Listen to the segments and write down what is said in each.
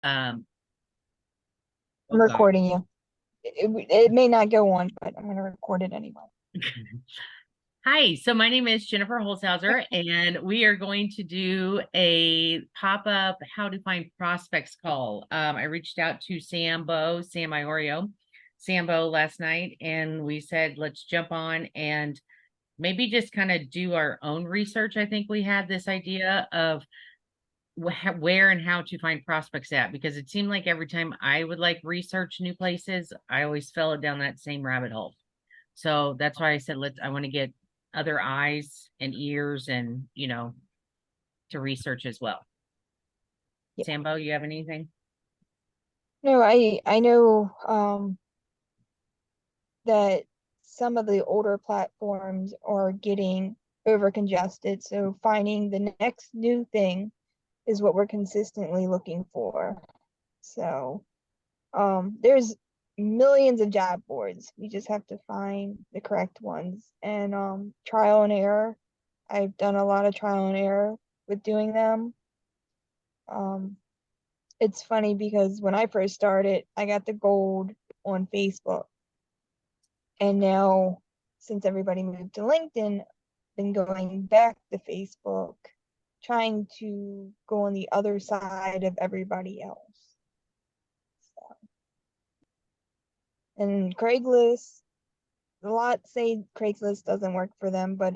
Um, I'm oh God. recording you. It may not go on, but I'm going to record it anyway. Hi, so my name is Jennifer Holzhauser, and we are going to do a pop-up how to find prospects call. I reached out to Sam Iorio, Sambo last night, and we said, let's jump on and maybe just kind of do our own research. I think we had this idea of where and how to find prospects at, because it seemed like every time I would like research new places, I always fell down that same rabbit hole. So that's why I said, I want to get other eyes and ears and, to research as well. Yeah. Sambo, you have anything? No, I know that some of the older platforms are getting over congested, so finding the next new thing is what we're consistently looking for. So, there's millions of job boards. We just have to find the correct ones and trial and error. I've done a lot of trial and error with doing them. Um, it's funny because when I first started, I got the gold on Facebook. And now, since everybody moved to LinkedIn, been going back to Facebook, trying to go on the other side of everybody else. So, and Craigslist, a lot say Craigslist doesn't work for them, but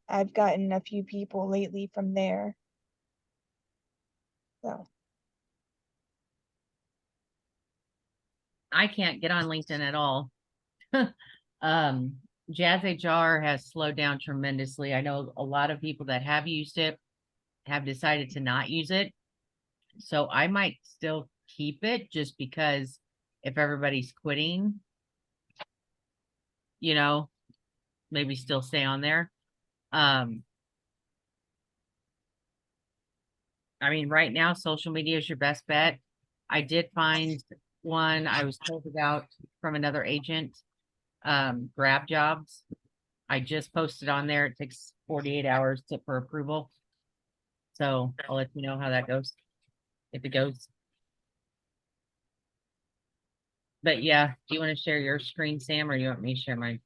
I've gotten a few people lately from there. So, I can't get on LinkedIn at all. um, Jazz HR has slowed down tremendously. I know a lot of people that have used it have decided to not use it. So I might still keep it just because if everybody's quitting, you know, maybe still stay on there. Um, I mean, right now, social media is your best bet. I did find one I was told about from another agent, Grab Jobs. I just posted on there. It takes 48 hours for approval. So I'll let you know how that goes, if it goes. But yeah, do you want to share your screen, Sam, or you want me to share mine?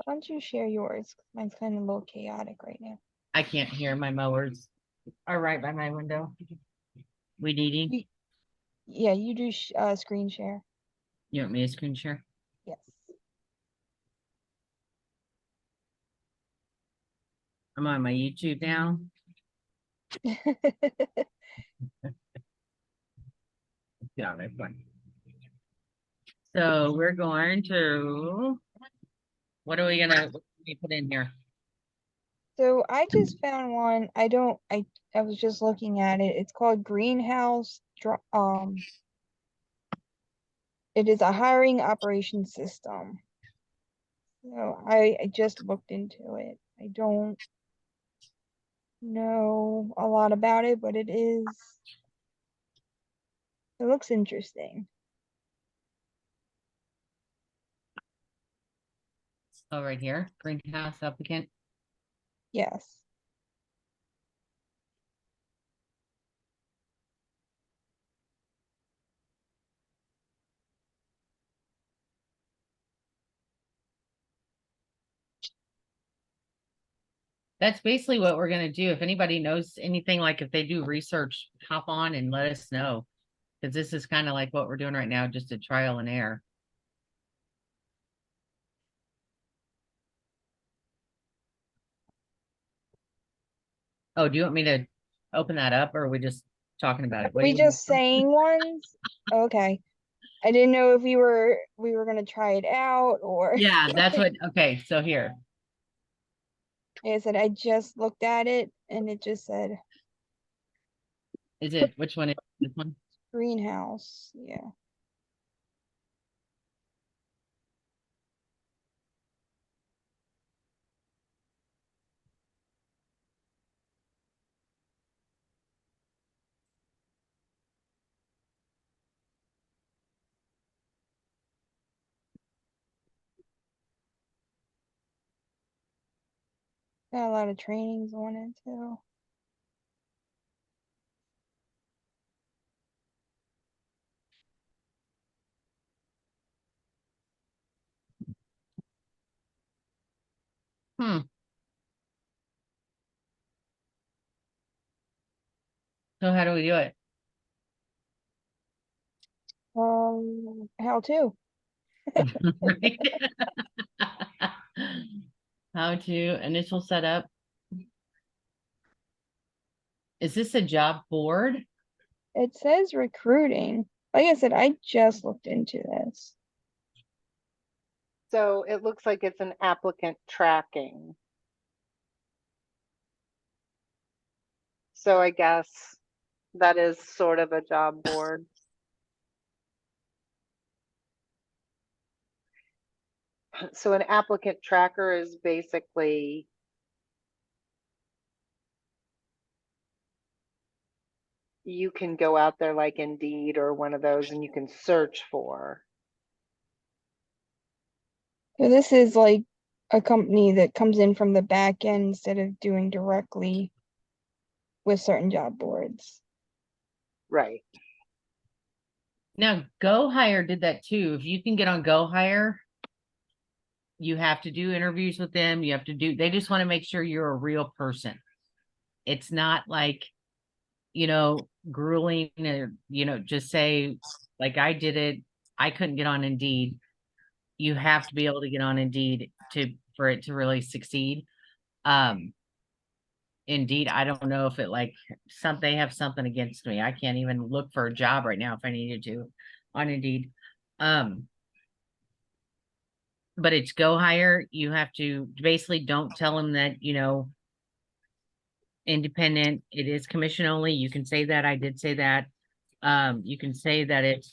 why don't you share yours? Mine's kind of a little chaotic right now. I can't hear my mowers are right by my window. We needing. You, yeah, you do screen share. You want me to screen share? Yes. I'm on my YouTube now. Yeah, that's fine. So we're going to, what do we put in here? So I just found one. I was just looking at it. It's called Greenhouse. It is a hiring operations system. So I just looked into it. I don't know a lot about it, but it looks interesting. Oh, right here, greenhouse applicant. Yes. That's basically what we're going to do. If anybody knows anything, like if they do research, hop on and let us know. Because this is kind of like what we're doing right now, just a trial and error. Oh, do you want me to open that up or are we just talking about it? What do We you want? just saying ones? Okay. I didn't know if we were gonna try it out or Yeah, that's what, okay, so here. like I said, I just looked at it and it just said Which one is this one? greenhouse. Yeah. Got a lot of trainings on it too. Hmm. So how do we do it? How to? Right? How to initial setup. Is this a job board? It says recruiting. Like I said, I just looked into this. So it looks like it's an applicant tracking. So I guess that is sort of a job board. So an applicant tracker is basically you can go out there like Indeed or one of those and you can search for. So this is like a company that comes in from the back end instead of doing directly with certain job boards. Right. Now, Go Hire did that too. If you can get on Go Hire, you have to do interviews with them. You have to do, they just want to make sure you're a real person. It's not like, grueling or, just say, like I did it. I couldn't get on Indeed. You have to be able to get on Indeed for it to really succeed. Indeed, I don't know if it they have something against me. I can't even look for a job right now if I needed to on Indeed. But it's Go Hire. You have to basically don't tell them that, independent. It is commission only. You can say that. I did say that. You can say that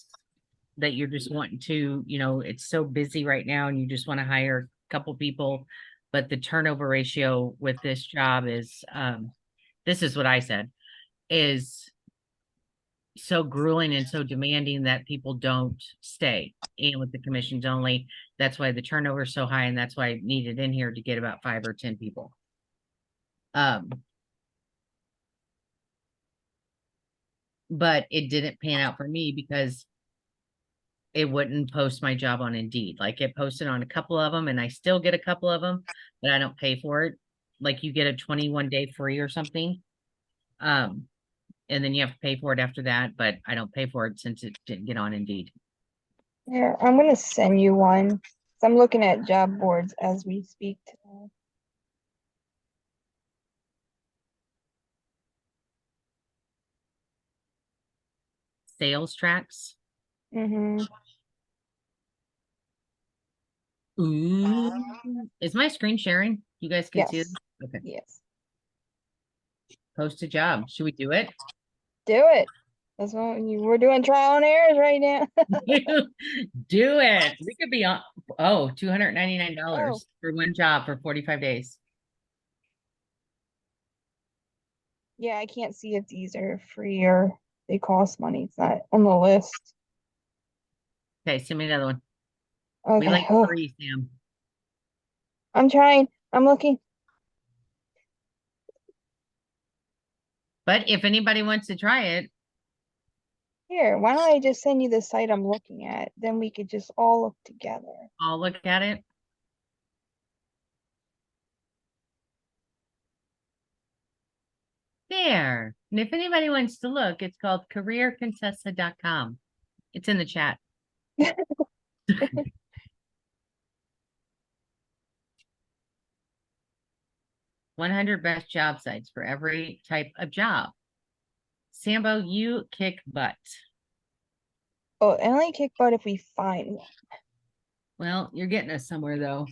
that you're just wanting to, it's so busy right now and you just want to hire a couple people. But the turnover ratio with this job is, this is what I said, is so grueling and so demanding that people don't stay. And with the commissions only, that's why the turnover is so high, and that's why I needed in here to get about 5 or 10 people. But it didn't pan out for me because it wouldn't post my job on Indeed. Like it posted on a couple of them, and I still get a couple of them, but I don't pay for it. Like you get a 21-day free or something. And then you have to pay for it after that, but I don't pay for it since it didn't get on Indeed. Yeah, I'm gonna send you one. I'm looking at job boards as we speak today. Sales tracks. Mm-hmm. Ooh. Is my screen sharing? You guys can see it? Yes. Okay. Yes. Post a job. Should we do it? Do it. That's what we're doing trial and errors right now. Do it. We could be on, $299 Oh. for one job for 45 days. Yeah, I can't see if these are free or they cost money. It's not on the list. Okay, send me another one. We Okay. like Oh, free, Sam. I'm trying. I'm looking. But if anybody wants to try it, Here, why don't I just send you the site I'm looking at? Then we could just all look together. I'll look at it. There. And if anybody wants to look, it's called careercontessa.com. It's in the chat. 100 best job sites for every type of job. Sambo, you kick butt. Oh, I only kick butt if we find one. Well, you're getting us somewhere though.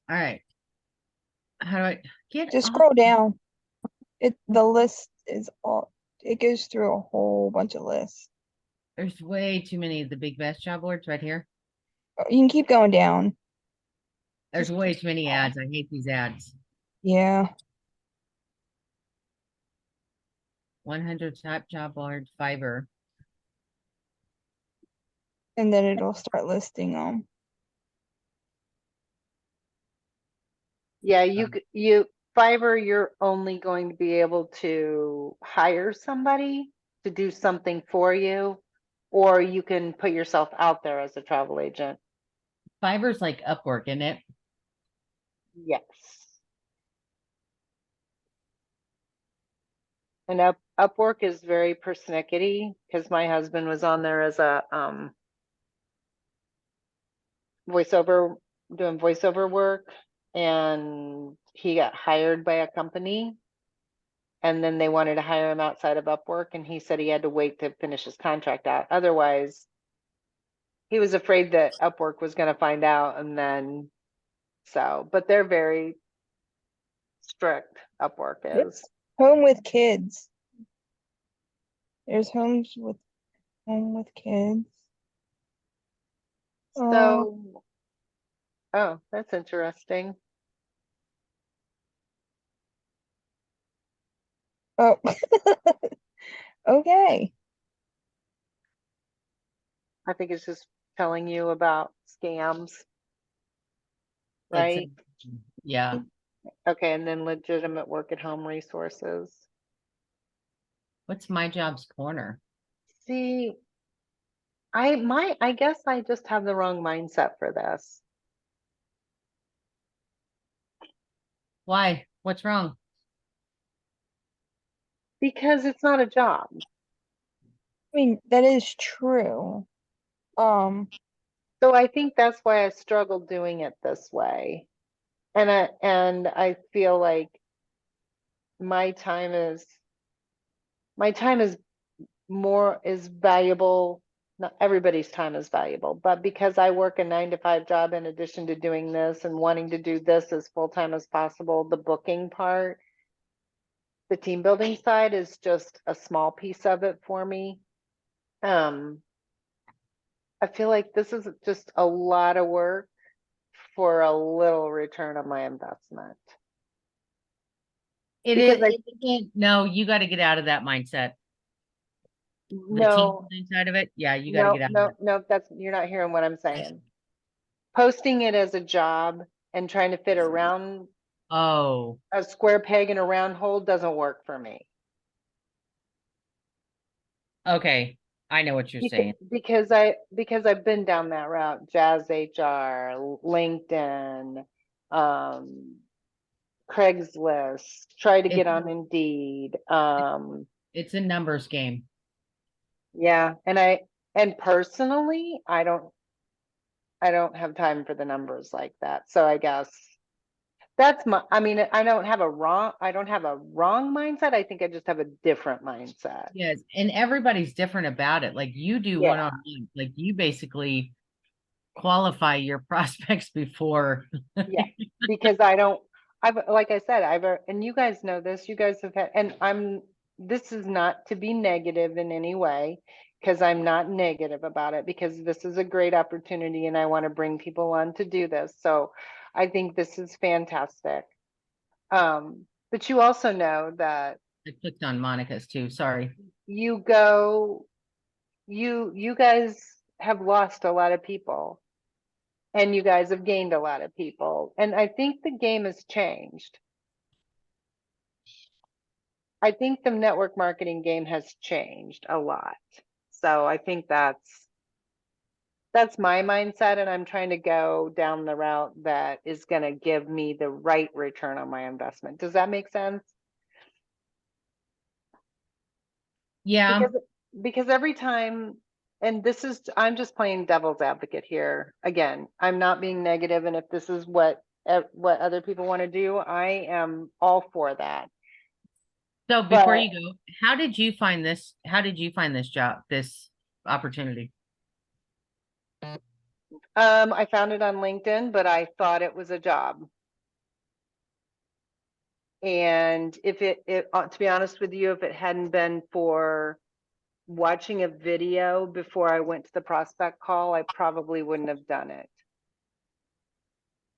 All right. How do I get Just off? scroll down. The list is all, it goes through a whole bunch of lists. There's way too many of the big best job boards right here. Oh, you can keep going down. There's Just way keep too many scrolling. ads. I hate these ads. Yeah. 100 top job board, Fiverr. And then it'll start listing them. Yeah, Fiverr, you're only going to be able to hire somebody to do something for you, or you can put yourself out there as a travel agent. Fiverr's like Upwork, isn't it? Yes. And Upwork is very persnickety because my husband was on there as a voiceover, doing voiceover work, and he got hired by a company, and then they wanted to hire him outside of Upwork, and he said he had to wait to finish his contract out. Otherwise, he was afraid that Upwork was going to find out, and then but they're very strict. Upwork Yep. is. Home with kids. There's homes with home with kids. So, oh, that's interesting. Oh, okay. I think it's just telling you about scams, It's right? yeah. Okay, and then legitimate work at home resources. What's My Job's Corner? See, I guess I just have the wrong mindset for this. Why? What's wrong? Because it's not a job. I mean, that is true. So I think that's why I struggle doing it this way. And I feel like my time is is valuable. Not everybody's time is valuable, but because I work a 9 to 5 job in addition to doing this and wanting to do this as full time as possible, the booking part, the team building side is just a small piece of it for me. I feel like this is just a lot of work for a little return on my investment. It Because is. It isn't, no, you got to get out of that mindset. The team no, building side of it. Yeah, you got to get out of it. no, you're not hearing what I'm saying. Posting it as a job and trying to fit around Oh, a square peg in a round hole doesn't work for me. okay. I know what you're saying. Because I've been down that route, Jazz HR, LinkedIn, Craigslist, try to It's get on Indeed. it's a numbers game. Yeah, and personally, I don't have time for the numbers like that. So I guess that's I mean, I don't have a wrong mindset. I think I just have a different mindset. Yes, and everybody's different about it. Like you do Yeah. one-on-one, like you basically qualify your prospects before. Yeah, because like I said, and you guys know this, you guys have had, and this is not to be negative in any way, because I'm not negative about it, because this is a great opportunity and I want to bring people on to do this. So I think this is fantastic. But you also know that I clicked on Monica's too. Sorry. you guys have lost a lot of people. And you guys have gained a lot of people. And I think the game has changed. I think the network marketing game has changed a lot. So I think that's my mindset. And I'm trying to go down the route that is going to give me the right return on my investment. Does that make sense? Yeah. Because every time, and I'm just playing devil's advocate here. Again, I'm not being negative, and if this is what other people want to do, I am all for that. So before But you go, how did you find this? How did you find this job, this opportunity? I found it on LinkedIn, but I thought it was a job. And if it to be honest with you, if it hadn't been for watching a video before I went to the prospect call, I probably wouldn't have done it.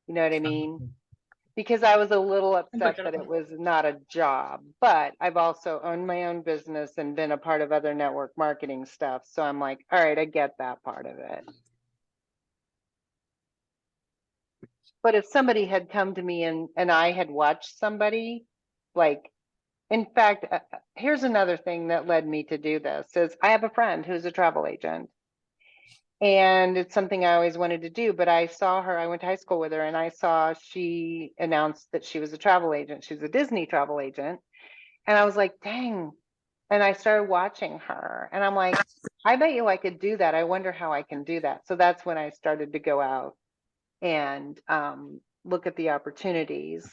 You know what I mean? Because I was a little upset that it was not a job, but I've also owned my own business and been a part of other network marketing stuff. So I'm like, all right, I get that part of it. But if somebody had come to me and I had watched somebody, like, in fact, here's another thing that led me to do this is I have a friend who's a travel agent, And it's something I always wanted to do, but I saw her, I went to high school with her, and I saw she announced that she was a travel agent. She was a Disney travel agent. And I was like, dang. And I started watching her, and I'm like, I bet you I could do that. I wonder how I can do that. So that's when I started to go out and look at the opportunities.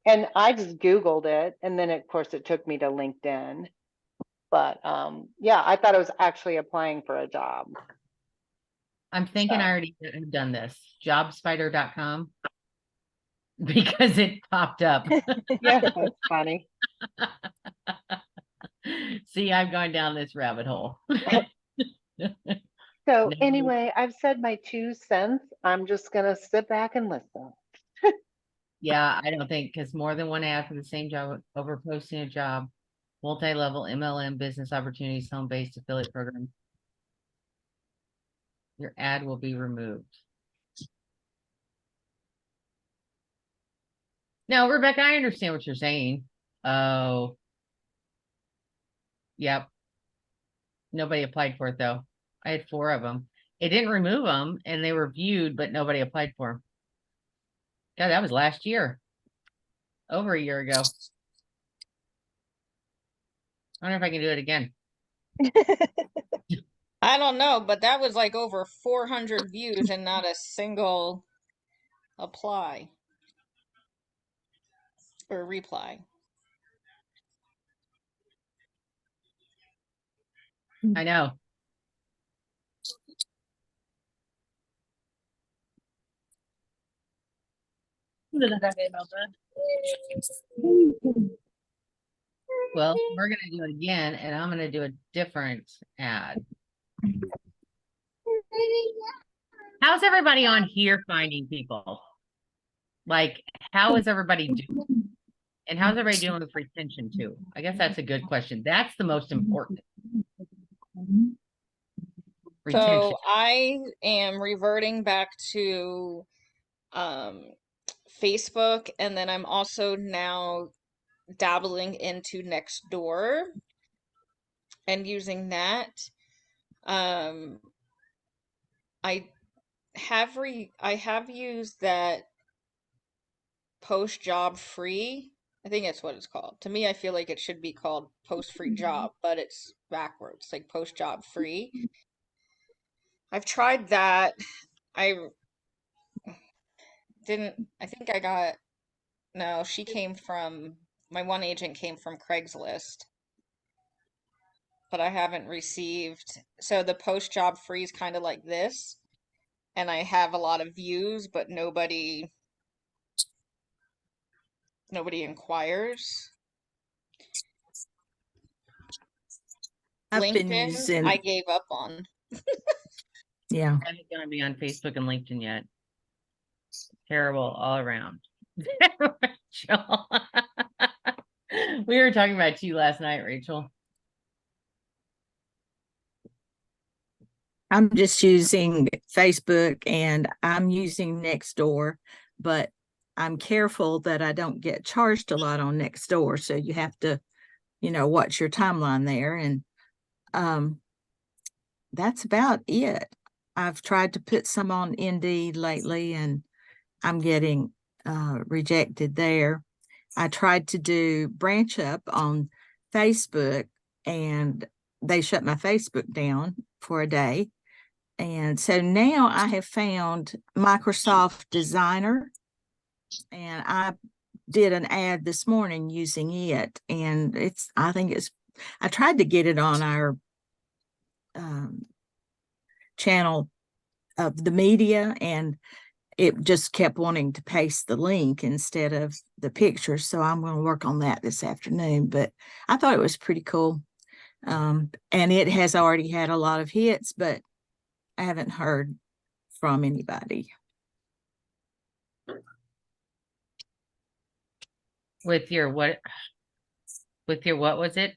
And I just Googled it. And then, of course, it took me to LinkedIn. But yeah, I thought I was actually applying for a job. I'm thinking So. I already have done this. Jobspider.com because it popped up. Yeah, that's funny. See, I've gone down this rabbit hole. So No. anyway, I've said my 2 cents. I'm just gonna sit back and listen. Yeah, I don't think because more than one ad for the same job over posting a job, multi-level MLM business opportunities, home-based affiliate program. Your ad will be removed. No, Rebecca, I understand what you're saying. Oh, yep. Nobody applied for it though. I had 4 of them. It didn't remove them and they were viewed, but nobody applied for them. God, that was last year. Over a year ago. I wonder if I can do it again. I don't know, but that was like over 400 views and not a single apply or reply. I know. Well, we're gonna do it again, and I'm gonna do a different ad. How's everybody on here finding people? Like, how is everybody doing? And how's everybody doing with retention too? I guess that's a good question. That's the most important. Retention. So I am reverting back to Facebook, and then I'm also now dabbling into Nextdoor and using that. I I have used that post job free. I think that's what it's called. To me, I feel like it should be called post free job, but it's backwards, like post job free. I've tried that. I I think I got, no, she came from, my one agent came from Craigslist, but I haven't received, so the post job free is kind of like this, and I have a lot of views, but nobody inquires. I've been LinkedIn, using, I gave up on. yeah. I'm not gonna be on Facebook and LinkedIn yet. Terrible all around. Rachel. We were talking about you last night, Rachel. I'm just using Facebook and I'm using Nextdoor, but I'm careful that I don't get charged a lot on Nextdoor. So you have to, watch your timeline there. And that's about it. I've tried to put some on Indeed lately and I'm getting rejected there. I tried to do Branch Up on Facebook and they shut my Facebook down for a day. And so now I have found Microsoft Designer and I did an ad this morning using it. And I tried to get it on our channel of the media and it just kept wanting to paste the link instead of the picture. So I'm going to work on that this afternoon, but I thought it was pretty cool. And it has already had a lot of hits, but I haven't heard from anybody. With your what? With your what was it?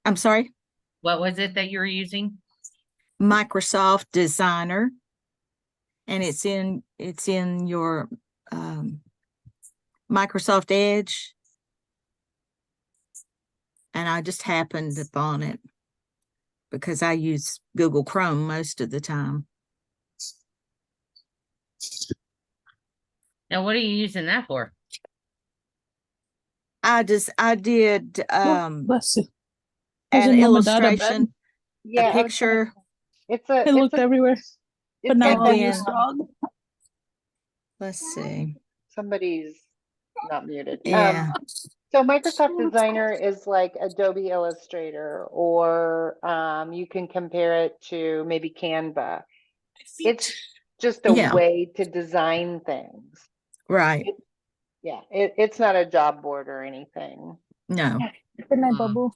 I'm sorry? What was it that you were using? Microsoft Designer. And it's in your Microsoft Edge. And I just happened upon it. because I use Google Chrome most of the time. Now, what are you using that for? I did Bless you. an Isn't Mama Dada bad? illustration, Yeah, a I was gonna picture, say, it's a, It looked everywhere, it's but now like I'll And use then- Frog. let's see. somebody's not muted. Yeah. So Microsoft Designer is like Adobe Illustrator, or you can compare it to maybe Canva. It's just a Yeah. way to design things. Right. Yeah, it's not a job board or anything. No. Good night, Hmm. Bubble.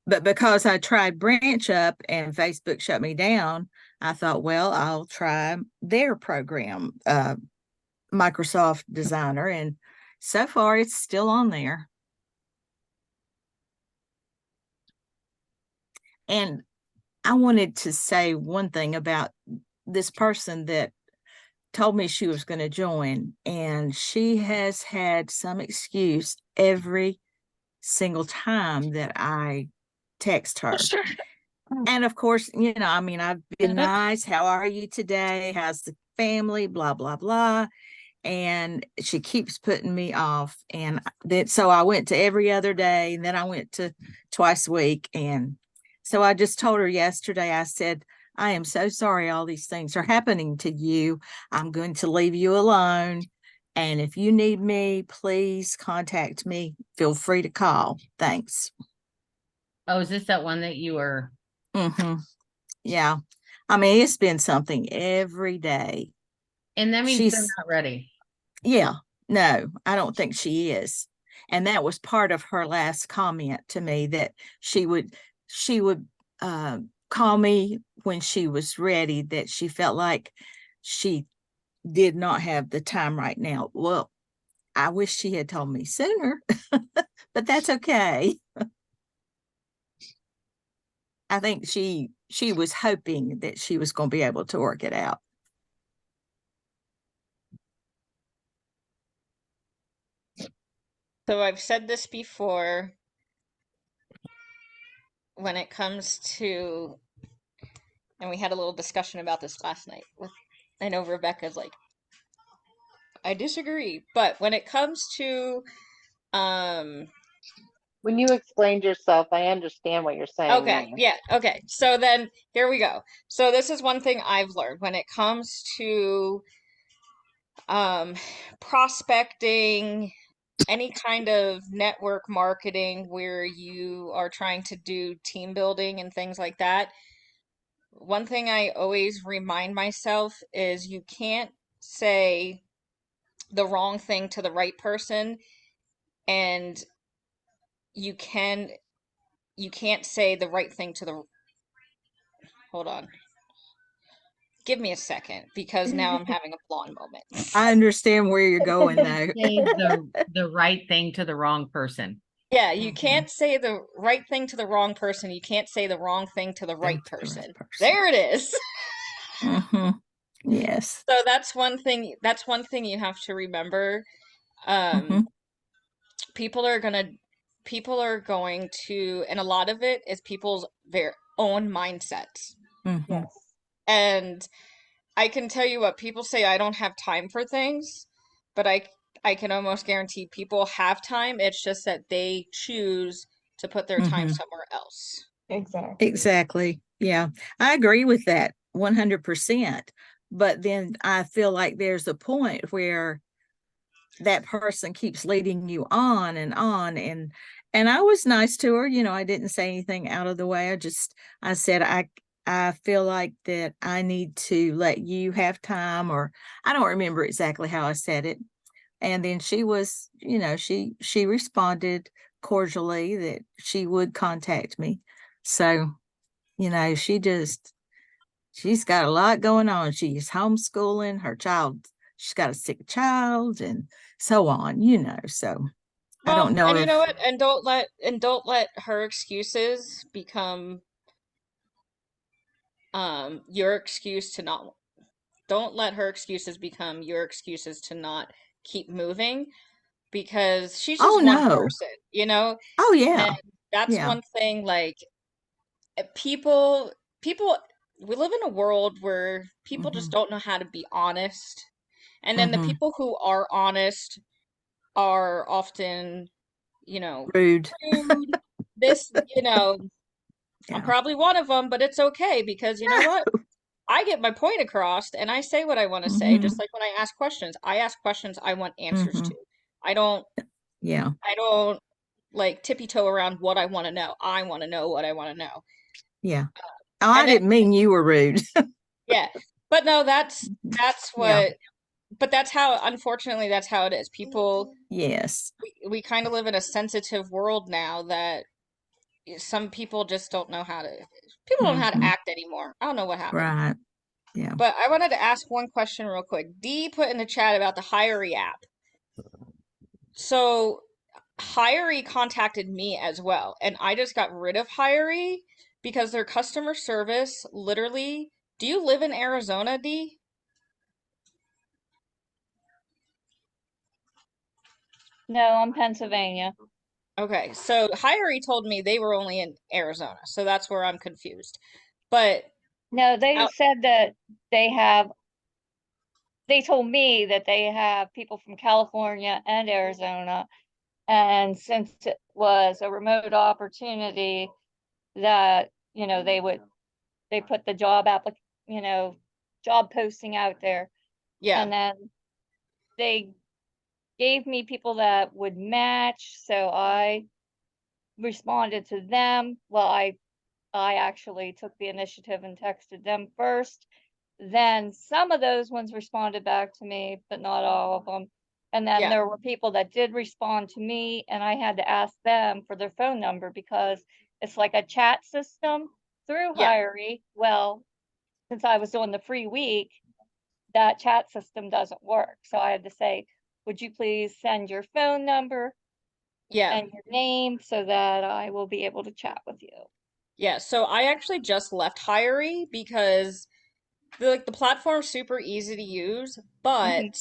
But because I tried Branch Up and Facebook shut me down, I thought, well, I'll try their program, Microsoft Designer, and so far it's still on there. And I wanted to say one thing about this person that told me she was going to join, and she has had some excuse every single time that I text her. Sure. And of course, you know, I mean, I've been Yeah. nice. How are you today? How's the family? Blah, blah, blah. And she keeps putting me off. And then, so I went to every other day, and then I went to twice a week. And so I just told her yesterday, I said, I am so sorry all these things are happening to you. I'm going to leave you alone. And if you need me, please contact me. Feel free to call. Thanks. Oh, is this that one that you were? Mm-hmm. Yeah. I mean, it's been something every day. And that means they're She's, not ready. yeah, no, I don't think she is. And that was part of her last comment to me, that she would call me when she was ready, that she felt like she did not have the time right now. Well, I wish she had told me sooner, but that's okay. I think she was hoping that she was going to be able to work it out. So I've said this before when it comes to, and we had a little discussion about this last night with, I know Rebecca's like, I disagree, but when it comes to, When you explained yourself, I understand what you're saying okay, now. yeah, okay. So then here we go. So this is one thing I've learned when it comes to prospecting, any kind of network marketing where you are trying to do team building and things like that. One thing I always remind myself is you can't say the wrong thing to the right person, and you can't say the right thing to the, hold on. Give me a second because now I'm having a blonde moment. I understand where you're going though. Say the right thing to the wrong person. Yeah, you Mhm. can't say the right thing to the wrong person. You can't say the wrong thing to the right To the right person. person. There it is. Mhm. Yes. So that's one thing. That's one thing you have to remember. Mhm. People are going to, and a lot of it is people's their own mindsets. Mhm. Yes. And I can tell you what people say, I don't have time for things, but I can almost guarantee people have time. It's just that they choose to put their time Mhm. somewhere else. Exactly. Exactly. Yeah. I agree with that 100%. But then I feel like there's a point where that person keeps leading you on and on, and I was nice to her, you know, I didn't say anything out of the way. I said I feel like that I need to let you have time, or I don't remember exactly how I said it. And then she was, you know, she responded cordially that she would contact me. So, you know, she's got a lot going on. She's homeschooling her child. She's got a sick child and so on, you know. So I Well, don't know and you know if, what? And don't let her excuses become your excuse to not, don't let her excuses become your excuses to not keep moving, because she's oh just one no. person, you know? Oh And yeah. that's Yeah. one thing, like, people, we live in a world where people just Mhm. don't know how to be honest. And then the Mhm. people who are honest are often, you know, Rude. rude. This, I'm Yeah. probably one of them, but it's okay because you know what? I get my point across and I say what I want to say, just Mhm. like when I ask questions. I ask questions I want answers to. Mhm. I don't Yeah. I don't like tippy toe around what I want to know. I want to know what I want to know. Yeah. Oh, I And then didn't mean you were rude. yeah. But no, that's Yeah. what but that's how unfortunately that's how it is. People Yes. we kind of live in a sensitive world now that some people just don't know how to people don't know how to Mhm. act anymore. I don't know what happened. Right. Yeah. But I wanted to ask one question real quick. Dee put in the chat about the Hiree app. So Hiree contacted me as well, and I just got rid of Hiree because their customer service literally. Do you live in Arizona, Dee? No, I'm Pennsylvania. Okay, so Hiree told me they were only in Arizona, so that's where I'm confused. But No, they out, said that they have, they told me that they have people from California and Arizona. And since it was a remote opportunity that, they put the you know, job posting out there. yeah, And then they gave me people that would match. So I responded to them. Well, I actually took the initiative and texted them first. Then some of those ones responded back to me, but not all of them. And then yeah, there were people that did respond to me, and I had to ask them for their phone number because it's like a chat system through yeah, Hiree. Well, since I was doing the free week, that chat system doesn't work. So I had to say, would you please send your phone number yeah, and your name so that I will be able to chat with you? yeah. So I actually just left Hiree because the platform's super easy to use, but Mhm.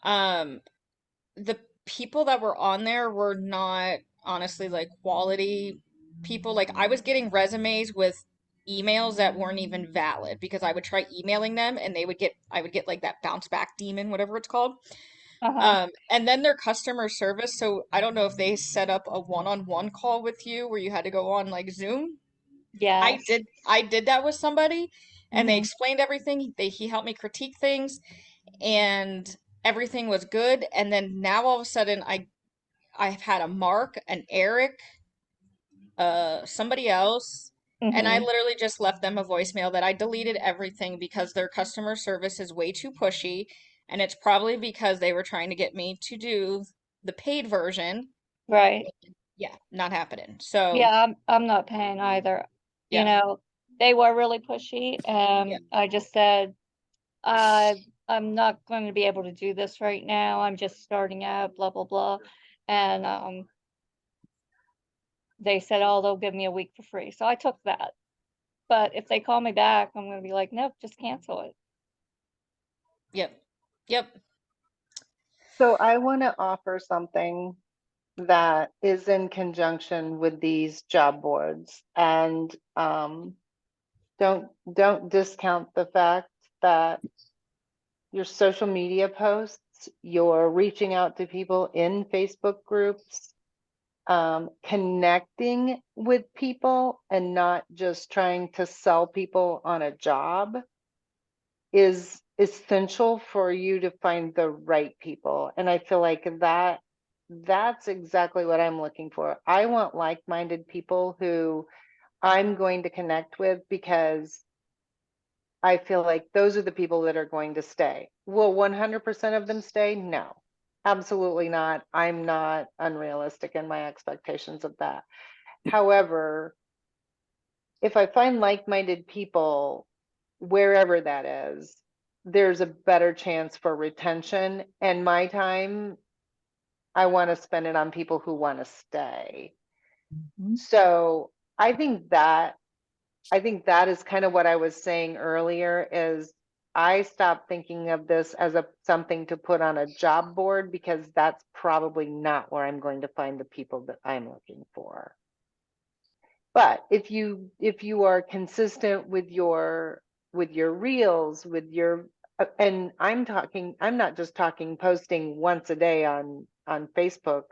um the people that were on there were not honestly like quality people. Like I was getting resumes with emails that weren't even valid because I would try emailing them and I would get like that bounce back demon, whatever it's called. Uh-huh. And then their customer service, so I don't know if they set up a one-on-one call with you where you had to go on like Zoom. Yes. I did that with somebody and they Mhm. explained everything. He helped me critique things and everything was good. And then now all of a sudden I've had a Mark, an Eric, somebody else, and I Mhm. literally just left them a voicemail that I deleted everything because their customer service is way too pushy, and it's probably because they were trying to get me to do the paid version. Right. Yeah, not happening. So, Yeah, I'm not paying either. You yeah, know, they were really pushy, yeah, and I just said, I I'm not going to be able to do this right now. I'm just starting out, blah blah blah. And they said, oh, they'll give me a week for free. So I took that. But if they call me back, I'm going to be like, nope, just cancel it. yep, yep, So I want to offer something that is in conjunction with these job boards, and don't discount the fact that your social media posts, you're reaching out to people in Facebook groups, connecting with people and not just trying to sell people on a job is essential for you to find the right people. And I feel like that's exactly what I'm looking for. I want like-minded people who I'm going to connect with because I feel like those are the people that are going to stay. Will 100% of them stay? No, absolutely not. I'm not unrealistic in my expectations of that. However, if I find like-minded people, wherever that is, there's a better chance for retention. And my time, I want to spend it on people who want to stay. Mhm. So I think that is kind of what I was saying earlier is I stopped thinking of this as something to put on a job board because that's probably not where I'm going to find the people that I'm looking for. But if you are consistent with your reels, with your and I'm not just talking posting once a day on Facebook.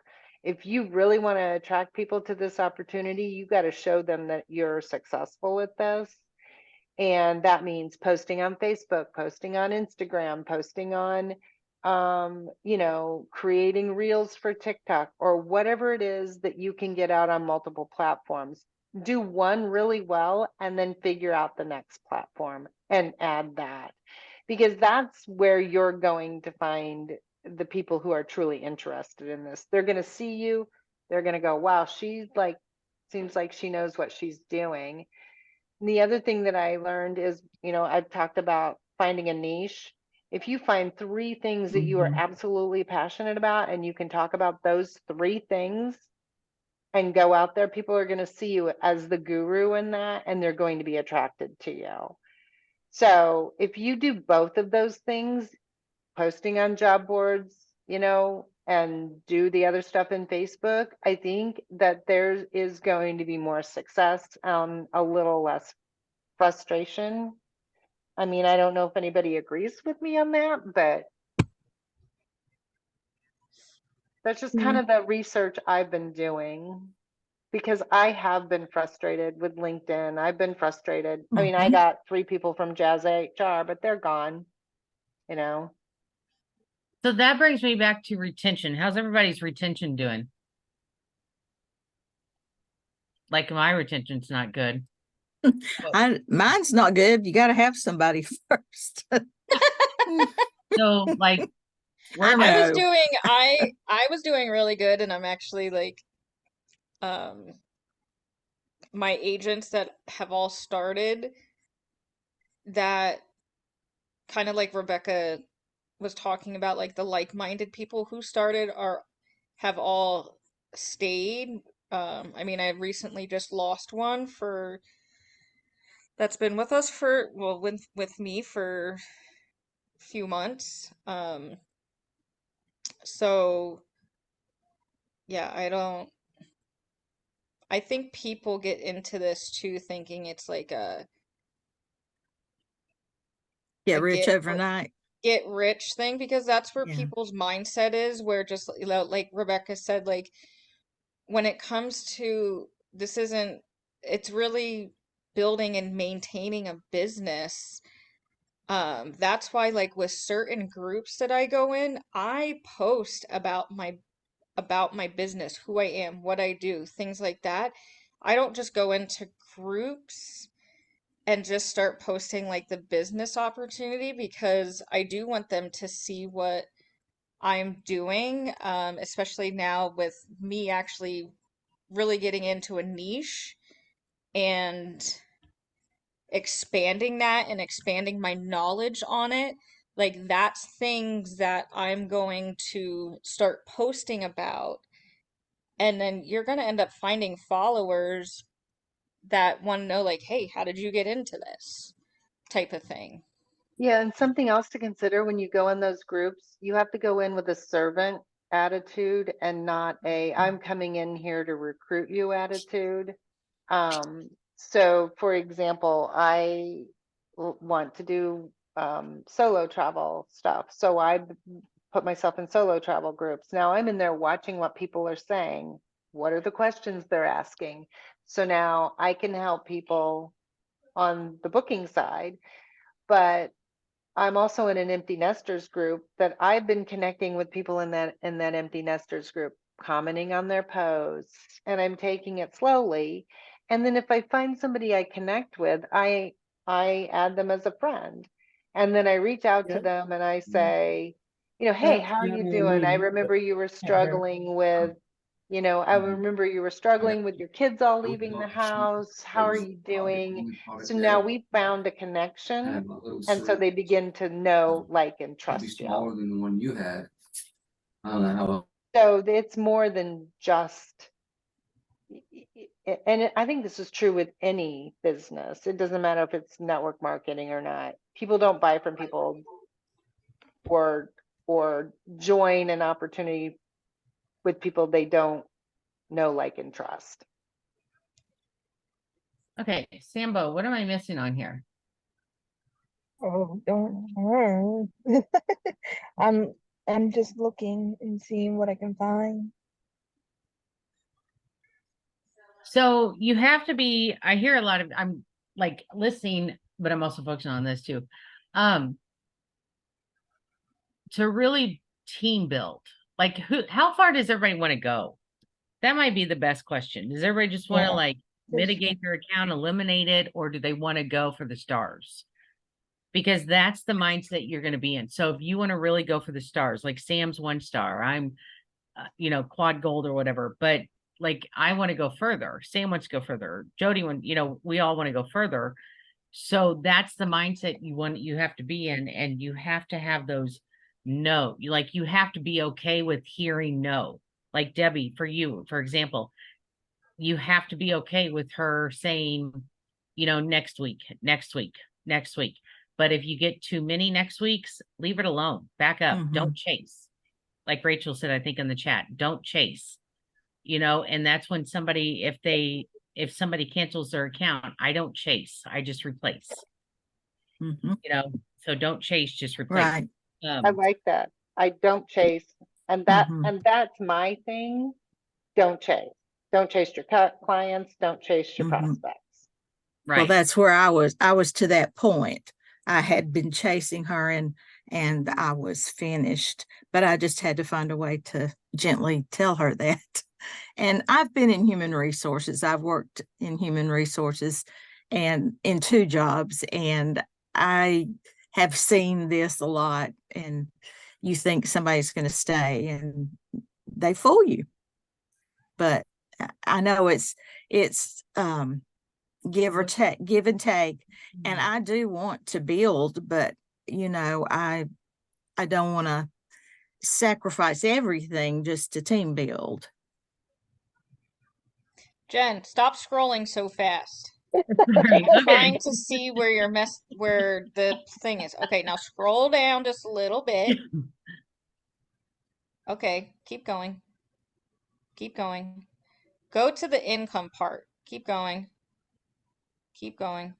If you really want to attract people to this opportunity, you got to show them that you're successful with this. And that means posting on Facebook, posting on Instagram, posting on creating reels for TikTok or whatever it is that you can get out on multiple platforms. Do one really well and then figure out the next platform and add that, because that's where you're going to find the people who are truly interested in this. They're going to see you, they're going to go, wow, seems like she knows what she's doing. And the other thing that I learned is, I've talked about finding a niche. If you find 3 things that you are absolutely passionate about and you can talk about those 3 things and go out there, people are going to see you as the guru in that, and they're going to be attracted to you. So if you do both of those things, posting on job boards, and do the other stuff in Facebook, I think that there is going to be more success, a little less frustration. I mean, I don't know if anybody agrees with me on that, but that's just kind of the research I've been doing, because I have been frustrated with LinkedIn. I've been frustrated. I mean, I got 3 people from Jazz HR, but they're gone, So that brings me back to retention. How's everybody's retention doing? Like my retention's not good. Mine's not good. You got to have somebody first. So like, where I am I? know. I was doing really good, and I'm actually like my agents that have all started, that kind of like Rebecca was talking about, like the like-minded people who started have all stayed. I mean, I recently just lost one that's been with us for, well, with me for a few months. So yeah, I think people get into this too thinking it's like Get a rich overnight. get rich thing, because that's where Yeah. people's mindset is, where just, like Rebecca said, like when it comes to this, it's really building and maintaining a business. That's why, like with certain groups that I go in, I post about my business, who I am, what I do, things like that. I don't just go into groups and just start posting like the business opportunity, because I do want them to see what I'm doing, especially now with me actually really getting into a niche and expanding that and expanding my knowledge on it. Like that's things that I'm going to start posting about. And then you're going to end up finding followers that want to know, like, hey, how did you get into this type of thing? Yeah, and something else to consider when you go in those groups, you have to go in with a servant attitude and not a I'm coming in here to recruit you attitude. So for example, I want to do solo travel stuff. So I put myself in solo travel groups. Now I'm in there watching what people are saying. What are the questions they're asking? So now I can help people on the booking side, but I'm also in an empty nesters group that I've been connecting with people in that empty nesters group, commenting on their posts, and I'm taking it slowly. And then if I find somebody I connect with, I add them as a friend. And then I reach out to them and I say, hey, how are you doing? I remember you were struggling with, I remember you were struggling with your kids all leaving the house. How are you doing? So now we found a connection. And so they begin to know, like, and trust you. Smaller than the one you had. I don't know how. So it's more than just, and I think this is true with any business. It doesn't matter if it's network marketing or not. People don't buy from people or join an opportunity with people they don't know, like, and trust. Okay, Sambo, what am I missing on here? Oh, don't. Oh. I'm I'm just looking and seeing what I can find. So you have to be, I hear a lot of, I'm like listening, but I'm also focusing on this too. Um, to really team build, like how far does everybody want to go? That might be the best question. Does everybody just want to Yeah, like that's true. mitigate their account, eliminate it, or do they want to go for the stars? Because that's the mindset you're going to be in. So if you want to really go for the stars, like Sam's 1 star, I'm, quad gold or whatever, but like I want to go further. Sam wants to go further. Jody, we all want to go further. So that's the mindset you have to be in, and you have to have those no. You have to be okay with hearing no. Like Debbie, for you, for example, you have to be okay with her saying, next week, next week, next week. But if you get too many next weeks, leave it alone. Back up. Don't chase. Like Rachel said, I think in the chat, don't chase. And that's when if somebody cancels their account, I don't chase. I just replace. Mhm. So don't chase, just replace. Right. I like that. I don't chase. And Mhm. that's my thing. Don't chase. Don't chase your clients. Don't chase your Mhm. prospects. Well, Right. that's where I was to that point. I had been chasing her and I was finished, but I just had to find a way to gently tell her that. And I've been in human resources. I've worked in human resources and in 2 jobs, and I have seen this a lot. And you think somebody's going to stay and they fool you. But I know it's give and take, and I do want to build, but I don't want to sacrifice everything just to team build. Jen, stop scrolling so fast. Right. I'm Okay. trying to see where the thing is. Okay, now scroll down just a little bit. Okay, keep going. Keep going. Go to the income part. Keep going. Keep going.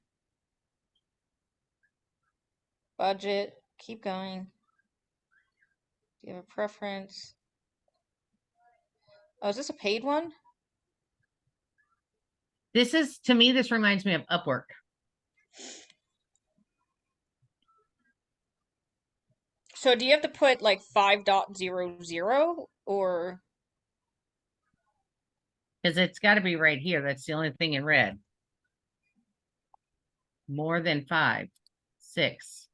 Budget. Keep going. Do you have a preference? Oh, is this a paid one? To me, this reminds me of Upwork. So do you have to put like 5.00 or Because it's got to be right here. That's the only thing in red. More than 5, 6.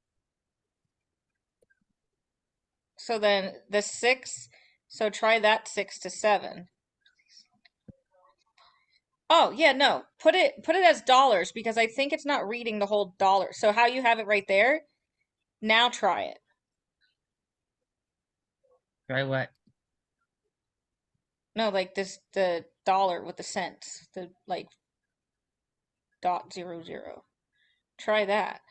so then the 6, so try that 6 to 7. Oh, yeah, no. Put it as dollars because I think it's not reading the whole dollar. So how you have it right there, now try it. Try what? No, like the dollar with the cents, the like .00. Try that.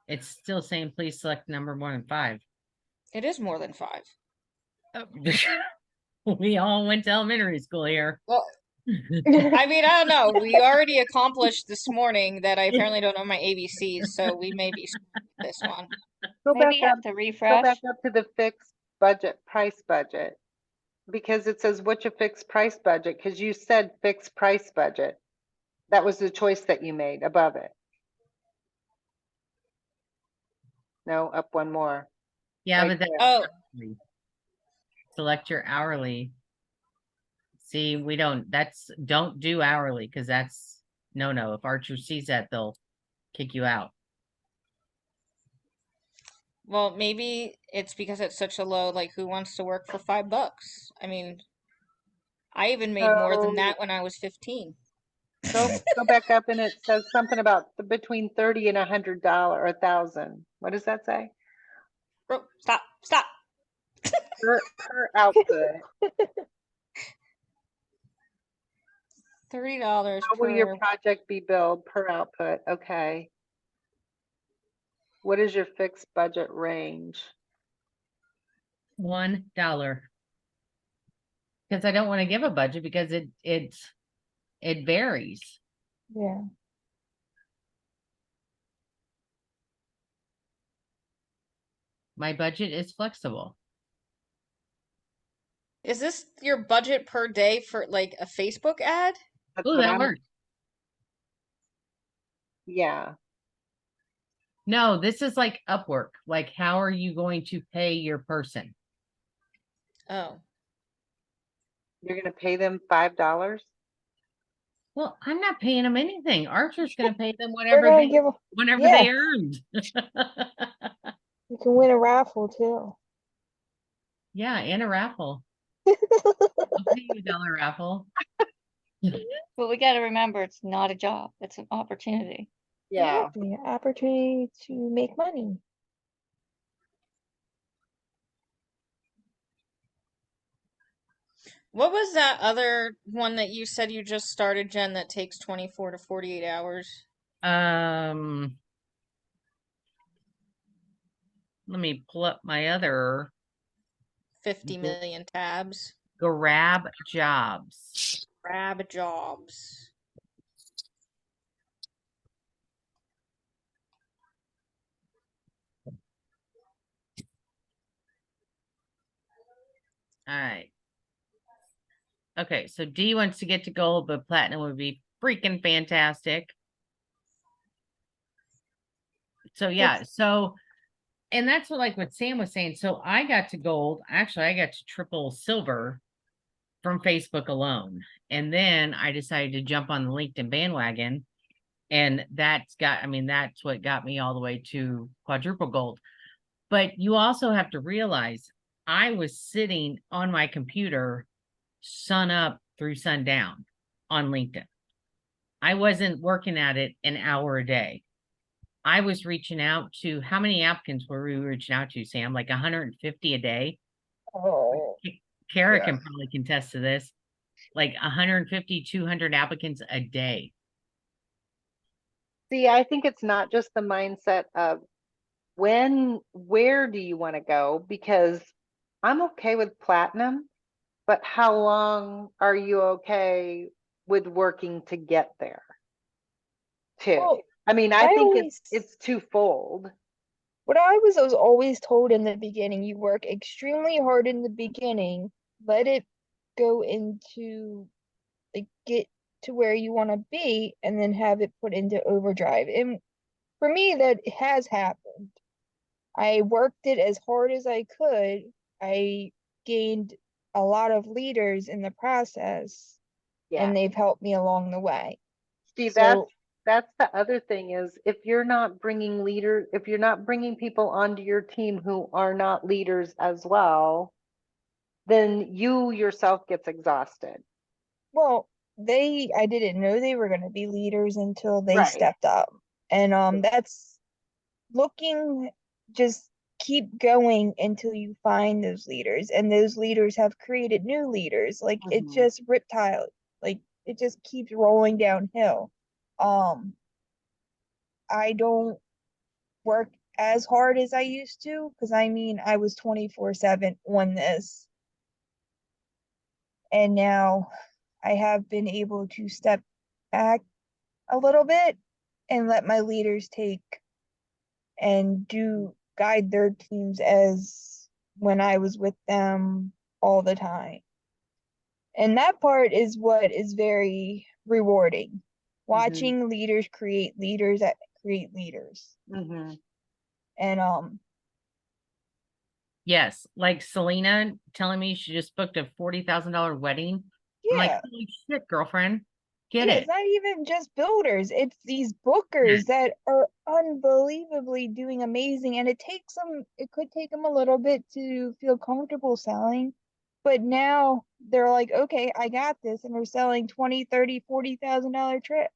It's still saying please select number more than 5. It is more than 5. We all went to elementary school here. Well, I mean, I don't know. We already accomplished this morning that I apparently don't know my ABCs, so we may be screwed with this one. Go back Maybe you up. have to Go refresh. back up to the fixed budget, price budget. Because it says what's your fixed price budget? Because you said fixed price budget. That was the choice that you made above it. No, up one more. Yeah, Right but that's there. Oh, select your hourly. See, don't do hourly because that's no. If Archer sees that, they'll kick you out. well, maybe it's because it's such a low, like, who wants to work for $5? I mean, I even made more than So that when I was 15. go back up and it says something about between $30 and $100 or 1,000. What does that say? Bro, stop. Per output. $30 How will your per. project be billed per output? Okay. What is your fixed budget range? $1. Because I don't want to give a budget because it varies. Yeah. My budget is flexible. Is this your budget per day for like a Facebook ad? That's Oh, what that I'm, works. yeah. No, this is like Upwork. Like, how are you going to pay your person? Oh, You're gonna pay them $5? Well, I'm not paying them anything. Archer's going to pay them We're gonna give, whenever yeah, they earned. you can win a raffle too. Yeah, and a raffle. I'll pay you $1 raffle. But we gotta remember, it's not a job, it's an opportunity. Yeah. Exactly. Opportunity to make money. what was that other one that you said you just started, Jen, that takes 24 to 48 hours? Um, let me pull up my other 50 million tabs. grab jobs. Grab jobs. All right. Okay, so D wants to get to gold, but platinum would be freaking fantastic. So yeah, so and that's what Sam was saying. So I got to gold. Actually, I got to triple silver from Facebook alone. And then I decided to jump on the LinkedIn bandwagon. And that's what got me all the way to quadruple gold. But you also have to realize I was sitting on my computer sun up through sundown on LinkedIn. I wasn't working at it an hour a day. I was reaching out to, how many applicants were we reaching out to, Sam? Like 150 a day? Oh, Kara yeah. can probably contest to this. Like 150, 200 applicants a day. See, I think it's not just the mindset of where do you want to go? Because I'm okay with platinum, but how long are you okay with working to get there too? Well, I mean, I I think always, it's twofold. what I was always told in the beginning, you work extremely hard in the beginning, let it go into like get to where you want to be, and then have it put into overdrive. And for me, that has happened. I worked it as hard as I could. I gained a lot of leaders in the process, Yeah. and they've helped me along the way. See, So, that's the other thing is if you're not bringing people onto your team who are not leaders as well, then you yourself gets exhausted. well, I didn't know they were going to be leaders until they Right. stepped up. And that's looking, just keep going until you find those leaders. And those leaders have created new leaders. Like it Mhm. just riptide, like it just keeps rolling downhill. I don't work as hard as I used to because I was 24/7 on this. And now I have been able to step back a little bit and let my leaders take and do guide their teams as when I was with them all the time. And that part is what is very rewarding. Watching leaders create leaders that create leaders. Mm-hmm. And Yes, like Selena telling me she just booked a $40,000 wedding. I'm like, yeah. holy shit, girlfriend, get Yeah, it. it's not even just builders, it's these bookers that are unbelievably doing amazing. And it could take them a little bit to feel comfortable selling. But now they're like, okay, I got this. And they're selling 20, 30, $40,000 trips.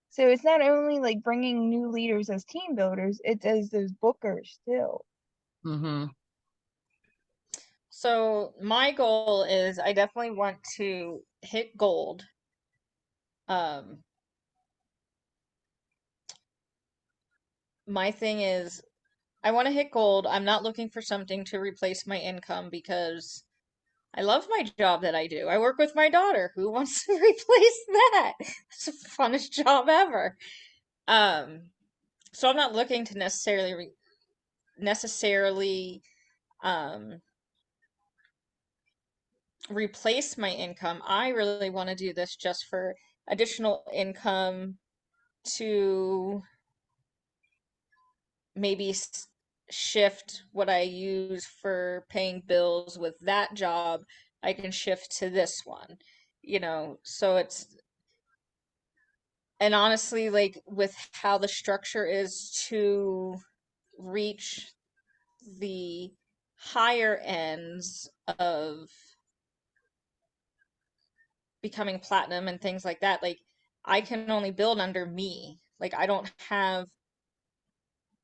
So it's not only like bringing new leaders as team builders, it's as those bookers too. Mm-hmm. So my goal is I definitely want to hit gold. My thing is I want to hit gold. I'm not looking for something to replace my income because I love my job that I do. I work with my daughter. Who wants to replace that? It's the funnest job ever. Um, so I'm not looking to necessarily um replace my income. I really want to do this just for additional income to maybe shift what I use for paying bills with that job. I can shift to this one, so it's, and honestly, like with how the structure is to reach the higher ends of becoming platinum and things like that, like I can only build under me. Like I don't have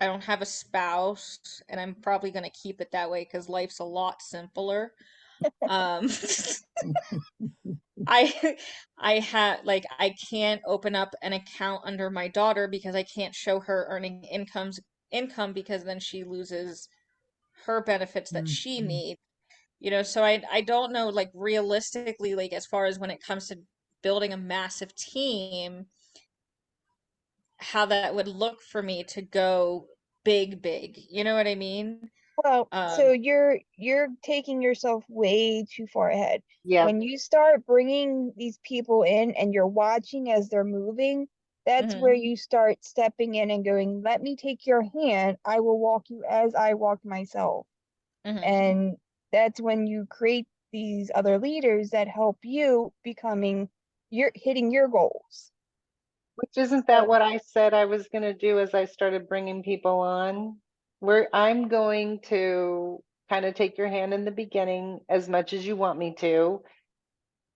a spouse, and I'm probably going to keep it that way because life's a lot simpler. Um, I I have like I can't open up an account under my daughter because I can't show her earning income because then she loses her benefits that she Mhm. needs. So I don't know, like realistically, like as far as when it comes to building a massive team, how that would look for me to go big, big. You know what I mean? Well, Um, so you're taking yourself way too far ahead. Yeah, When you start bringing these people in and you're watching as they're moving, that's where mhm, you start stepping in and going, "Let me take your hand. I will walk you as I walk myself." mhm. And that's when you create these other leaders that help you becoming you're hitting your goals. which isn't that what I said I was going to do as I started bringing people on? Where I'm going to kind of take your hand in the beginning as much as you want me to.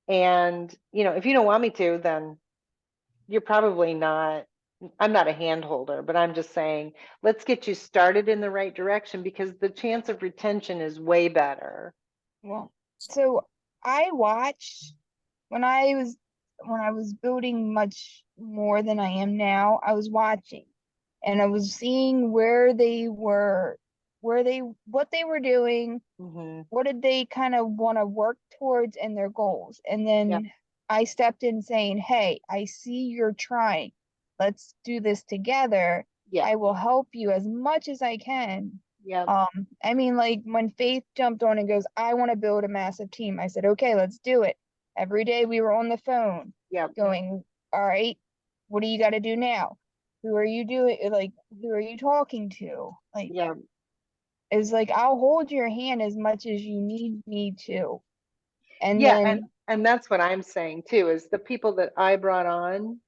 And, if you don't want me to, then you're probably not, I'm not a hand holder, but I'm just saying, let's get you started in the right direction because the chance of retention is way better. Well, so I watched when I was building much more than I am now, I was watching and I was seeing where they were, what they were doing, Hmm. what did they kind of want to work towards and their goals. And Yep. then I stepped in saying, "Hey, I see you're trying. Let's do this together. Yeah. I will help you as much as I can." Yep. I mean, like when Faith jumped on and goes, "I want to build a massive team." I said, "Okay, let's do it." Every day we were on the phone Yep. going, "All right, what do you got to do now? Who are you doing? Like, who are you talking to?" Like, Yep. it's like, I'll hold your hand as much as you need me to. And Yeah. And, then, and that's what I'm saying too, is the people that I brought on,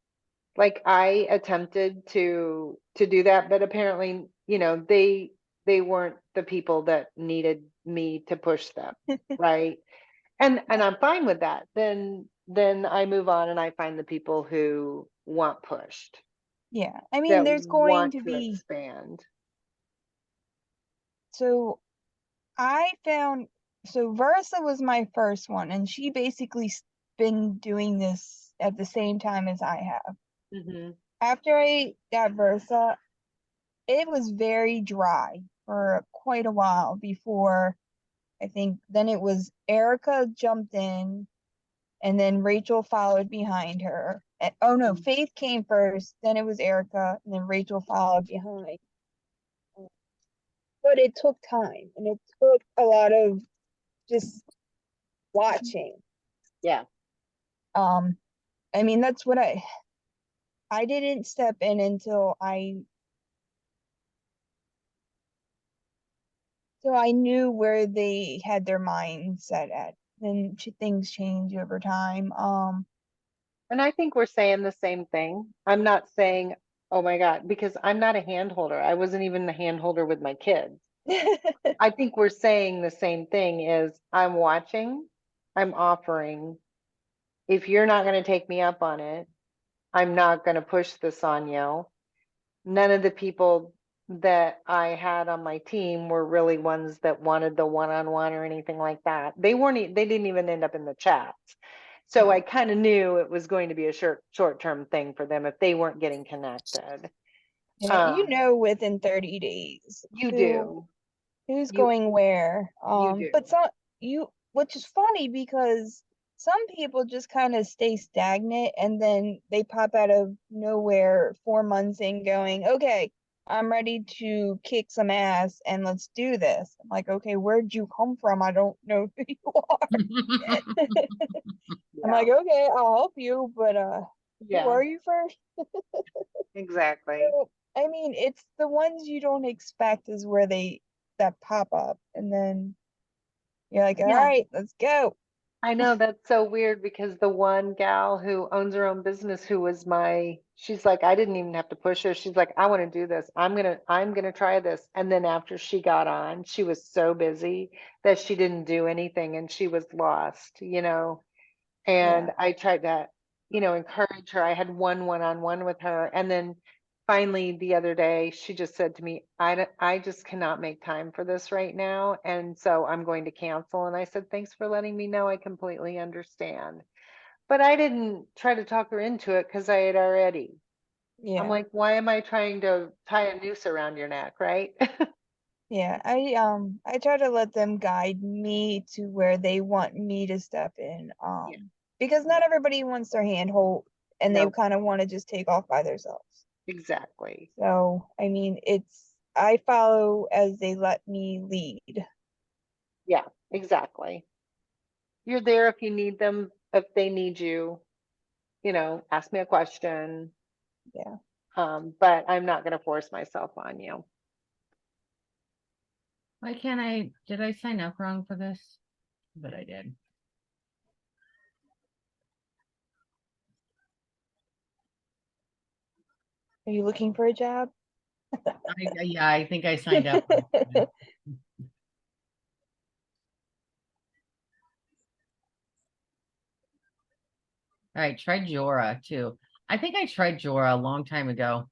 like I attempted to do that, but apparently, they weren't the people that needed me to push them, right? And I'm fine with that. Then I move on and I find the people who want pushed, yeah, I mean, that there's going want to to be, expand. so I found, so Versa was my first one, and she basically been doing this at the same time as I have. Hmm. After I got Versa, it was very dry for quite a while before I think then it was Erica jumped in and then Rachel followed behind her. Oh no, Faith came first, then it was Erica, and then Rachel followed behind. But it took time and it took a lot of just watching. Yeah. Um, I mean that's what I didn't step in until I knew where they had their mindset at. Then things change over time. And I think we're saying the same thing. I'm not saying, oh my God, because I'm not a hand holder. I wasn't even the hand holder with my kids. I think we're saying the same thing is I'm watching, I'm offering. If you're not going to take me up on it, I'm not going to push this on you. None of the people that I had on my team were really ones that wanted the one-on-one or anything like that. They didn't even end up in the chat. So I kind of knew it was going to be a short-term thing for them if they weren't getting connected. Yeah, you know within 30 days You do. who's You going where. you do. But some you which is funny because some people just kind of stay stagnant and then they pop out of nowhere 4 months in going, okay, I'm ready to kick some ass and let's do this. I'm like, okay, where'd you come from? I don't know who you are. I'm like, Yeah, okay, I'll help you, but who yeah, are you first? exactly. So, I mean, it's the ones you don't expect is where that pop up, and then you're like, all Yeah. right, let's go. I know that's so weird because the one gal who owns her own business who was she's like, I didn't even have to push her. She's like, I want to do this. I'm gonna try this. And then after she got on, she was so busy that she didn't do anything and she was lost, you know. Yeah. And I tried to, encourage her. I had one-on-one with her. And then finally the other day, she just said to me, I just cannot make time for this right now. And so I'm going to cancel. And I said, thanks for letting me know. I completely understand. But I didn't try to talk her into it because I had already. I'm Yeah. like, why am I trying to tie a noose around your neck, right? Yeah. I try to let them guide me to where they want me to step in. Yeah. Because not everybody wants their hand hold and they No, kind of want to just take off by themselves. exactly. So, I mean, I follow as they let me lead. Yeah, exactly. You're there if you need them, if they need you, ask me a question. Yeah. But I'm not going to force myself on you. Why can't did I sign up wrong for this? But I did. Are you looking for a job? Yeah, I think I signed up. wrong. All right, try Jora too. I think I tried Jora a long time ago.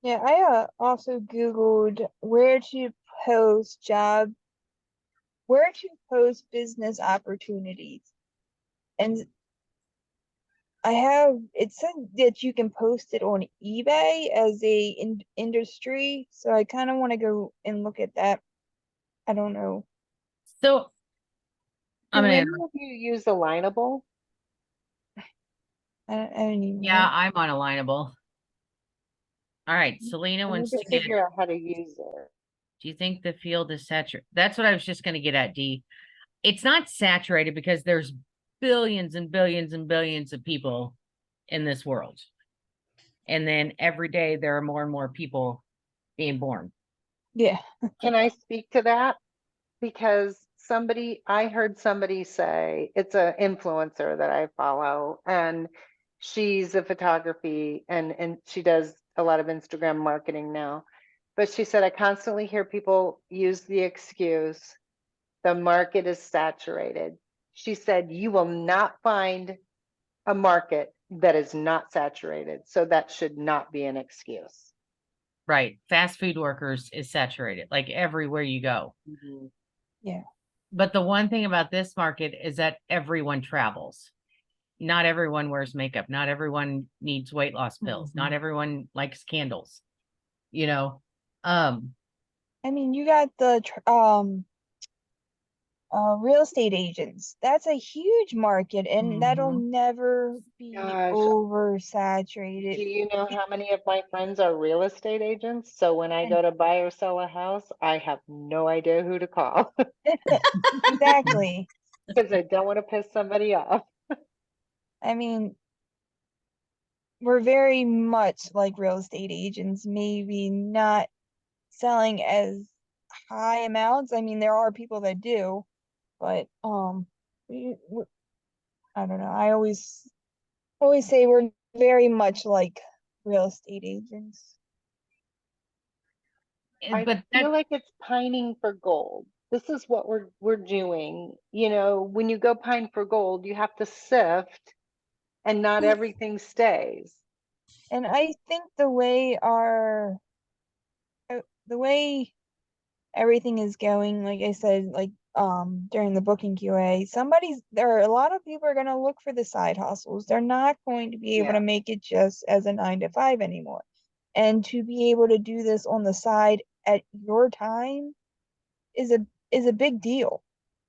Yeah, I also Googled post job, where to post business opportunities. And it said that you can post it on eBay as a industry. So I kind of want to go and look at that. I don't know. So I'm Do gonna, any of you use Alignable? I don't even yeah, know. I'm on Alignable. All right, Selena I need wants to to get, figure out how to use it. do you think the field is saturated? That's what I was just gonna get at, D. It's not saturated because there's billions and billions and billions of people in this world. And then every day there are more and more people being born. Yeah. Can I speak to that? Because I heard somebody say, it's an influencer that I follow, and she's a photography and she does a lot of Instagram marketing now. But she said, I constantly hear people use the excuse, the market is saturated. She said, you will not find a market that is not saturated. So that should not be an excuse. Right. Fast food workers is saturated, like everywhere you go. Mhm. Yeah. But the one thing about this market is that everyone travels. Not everyone wears makeup. Not everyone needs weight loss pills. Not everyone likes candles. You know, um, I mean, you got the real estate agents. That's a huge market, and that'll Mhm. never be Gosh, do oversaturated. you know how many of my friends are real estate agents? So when I And go to buy or sell a house, I have no idea who to call exactly. because I don't want to piss somebody off. I mean, we're very much like real estate agents, maybe not selling as high amounts. I mean, there are people that do, but we I don't know. I always say we're very much like real estate agents. I but feel that, like it's pining for gold. This is what we're doing. When you go pine for gold, you have to sift and not Yeah. everything stays. And I think the way everything is going, like I said, like during the booking QA, there are a lot of people are gonna look for the side hustles. They're not going to be able Yeah. to make it just as a 9 to 5 anymore. And to be able to do this on the side at your time is a big deal.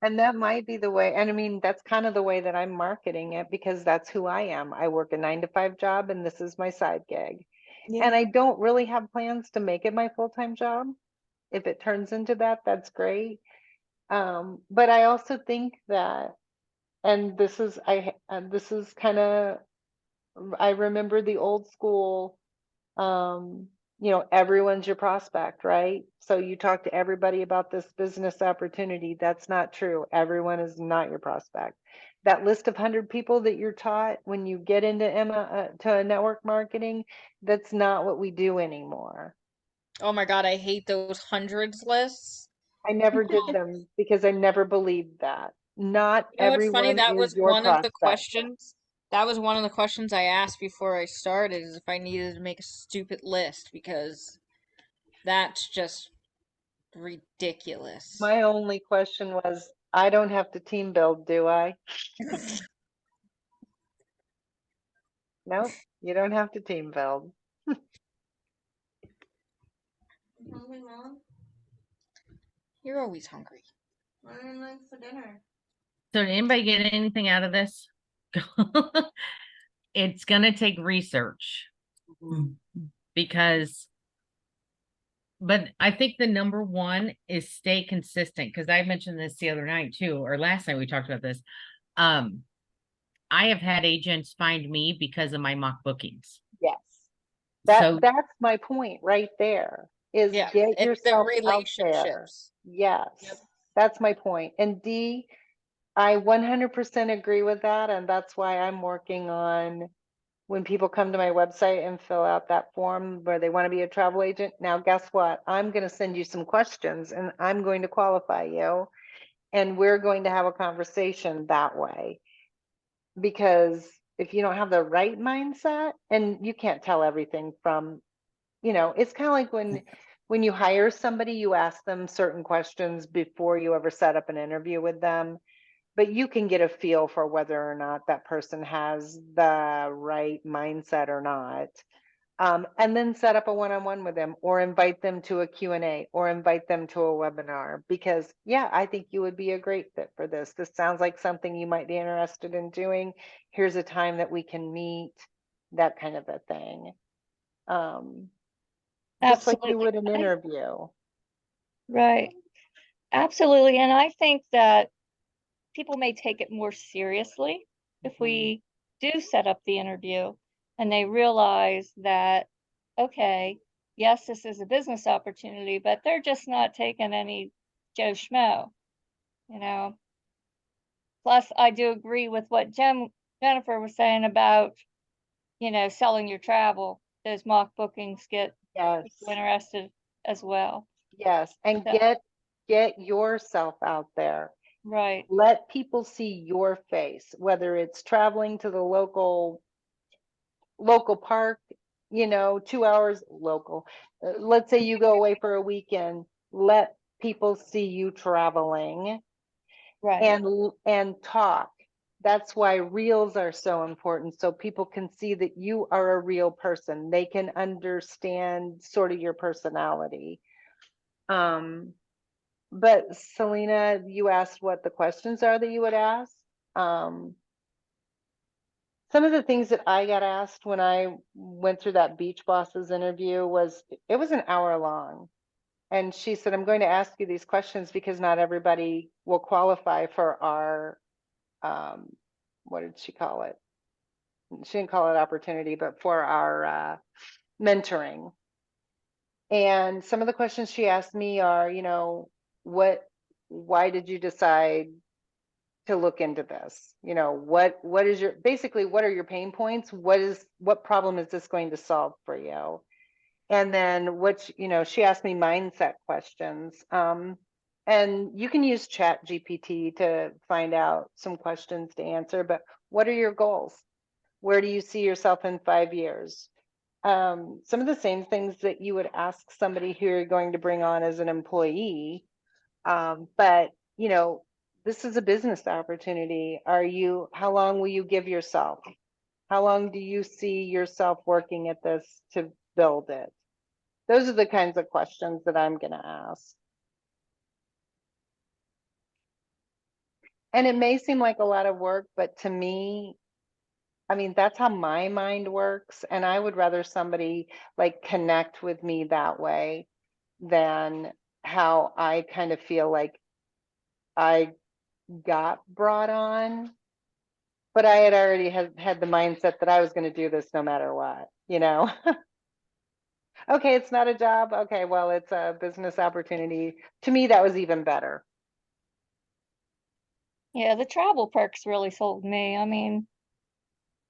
And that might be the way, and I mean, that's kind of the way that I'm marketing it because that's who I am. I work a 9 to 5 job and this is my side gig. Yeah. And I don't really have plans to make it my full-time job. If it turns into that, that's great. But I also think that, and this is kind of, I remember the old school, everyone's your prospect, right? So you talk to everybody about this business opportunity. That's not true. Everyone is not your prospect. That list of 100 people that you're taught when you get into to network marketing, that's not what we do anymore. Oh my God, I hate those hundreds lists. I never did them because I never believed that. Not You know what's funny? everyone That is was your one of the prospect. questions. That was one of the questions I asked before I started, is if I needed to make a stupid list, because that's just ridiculous. My only question was, I don't have to team build, do I? Nope, you don't have to team build. Hungry, Mom? You're always hungry. What do you like for dinner? So did anybody get anything out of this? It's gonna take research because, but I think the number one is stay consistent, because I mentioned this the other night too, or last night we talked about this. I have had agents find me because of my mock bookings. Yes. So That's my point right there, is Yeah, get it's the yourself out there. relationships. Yes, Yep. that's my point. And D, I 100% agree with that. And that's why I'm working on, when people come to my website and fill out that form where they want to be a travel agent. Now, guess what? I'm going to send you some questions and I'm going to qualify you. And we're going to have a conversation that way. Because if you don't have the right mindset, and you can't tell everything from, it's kind of like when you hire somebody, you ask them certain questions before you ever set up an interview with them, but you can get a feel for whether or not that person has the right mindset or not. And then set up a one-on-one with them, or invite them to a Q&A, or invite them to a webinar, because yeah, I think you would be a great fit for this. This sounds like something you might be interested in doing. Here's a time that we can meet, that kind of a thing. Just like you Absolutely. would an interview. Right. Absolutely. And I think that people may take it more seriously if we do set up the interview and they realize that, okay, yes, this is a business opportunity, but they're just not taking any Joe Schmo, you know. Plus, I do agree with what Jennifer was saying about, selling your travel. Those mock bookings get Yes, people interested as well. yes, and So, get yourself out there. right. Let people see your face, whether it's traveling to the local park, 2 hours local. Let's say you go away for a weekend, let people see you traveling Right. and talk. That's why reels are so important, so people can see that you are a real person. They can understand sort of your personality. But Selena, you asked what the questions are that you would ask. Some of the things that I got asked when I went through that Beach Bosses interview was, it was an hour long. And she said, I'm going to ask you these questions because not everybody will qualify for our, what did she call it? She didn't call it opportunity, but for our mentoring. And some of the questions she asked me are, why did you decide to look into this? What is basically, what are your pain points? What problem is this going to solve for you? And then she asked me mindset questions. And you can use Chat GPT to find out some questions to answer, but what are your goals? Where do you see yourself in 5 years? Some of the same things that you would ask somebody who you're going to bring on as an employee. But this is a business opportunity. How long will you give yourself? How long do you see yourself working at this to build it? Those are the kinds of questions that I'm going to ask. And it may seem like a lot of work, but to me, I mean, that's how my mind works. And I would rather somebody like connect with me that way than how I kind of feel like I got brought on. But I had already had the mindset that I was going to do this no matter what, you know? Okay, it's not a job. Okay, well, it's a business opportunity. To me, that was even better. Yeah, the travel perks really sold me. I mean,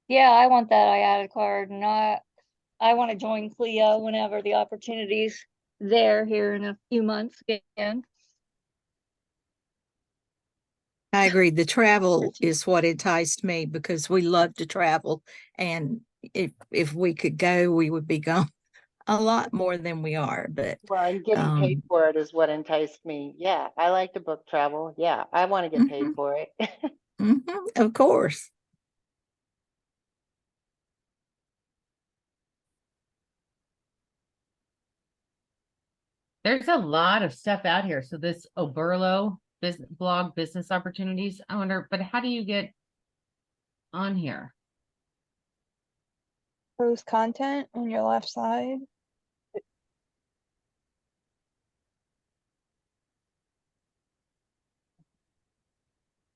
yeah, I want that IATA card, and I want to join Clio whenever the opportunity's there here in a few months again. I agree. The travel cheap. is what enticed me because we love to travel. And if we could go, we would be gone a lot more than we are. But Well, and getting paid for it is what enticed me. Yeah, I like to book travel. Yeah, I want to get paid mhm, for it. of course. There's a lot of stuff out here. So this Oberlo blog business opportunities, I wonder, but how do you get on here? Post content on your left side.